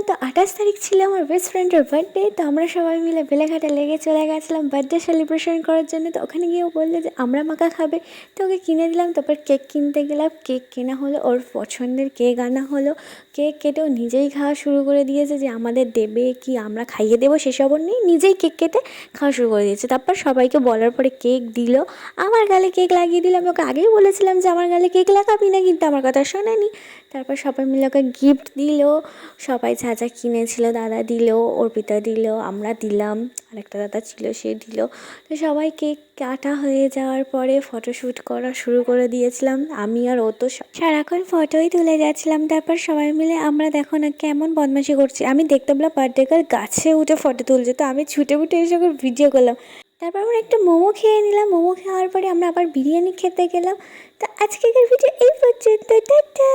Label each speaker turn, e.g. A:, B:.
A: তো 28 তারিখ ছিল আমার বেস্ট ফ্রেন্ডের বার্থডে। তো আমরা সবাই মিলে বেলেঘাটা লেগে চলে গেছিলাম বার্থডে সেলিব্রেশন করার জন্য। তো ওখানে গিয়েও বললো যে আমরা মাখা খাবে, তো ওকে কিনে দিলাম। তারপর কেক কিনতে গেলাম, কেক কেনা হলো, ওর পছন্দের কেক আনা হলো। কেক কেটেও নিজেই খাওয়া শুরু করে দিয়েছে, যে আমাদের দেবে কি আমরা খাইয়ে দেবো সেসবও নেই, নিজেই কেক কেটে খাওয়া শুরু করে দিয়েছে। তারপর সবাইকে বলার পরে কেক দিল, আমার গালে কেক লাগিয়ে দিলাম। ওকে আগেই বলেছিলাম যে আমার গালে কেক লাগাবি না, কিন্তু আমার কথা শোনেনি। তারপর সবাই মিলে ওকে গিফট দিল, সবাই যা যা কিনেছিল দাদা দিল, অর্পিতা দিল, আমরা দিলাম, আরেকটা দাদা ছিল সে দিল। তো সবাই কেক কাটা হয়ে যাওয়ার পরে ফটোশ্যুট করা শুরু করে দিয়েছিলাম। আমি আর ও তো সারাক্ষণ ফটোই তুলে যাচ্ছিলাম। তারপর সবাই মিলে আমরা দেখো না কেমন বদমাশি করছি, আমি দেখতে পেলাম বার্থডে গার্ল গাছে উঠে ফটো তুলছে, তো আমি ছুটে ফুটে এসে করে ভিডিও করলাম। তারপর আমরা একটা মোমো খেয়ে নিলাম, মোমো খাওয়ার পরে আমরা আবার বিরিয়ানি খেতে গেলাম। তো আজকের ভিডিও এই পর্যন্ত, টাটা।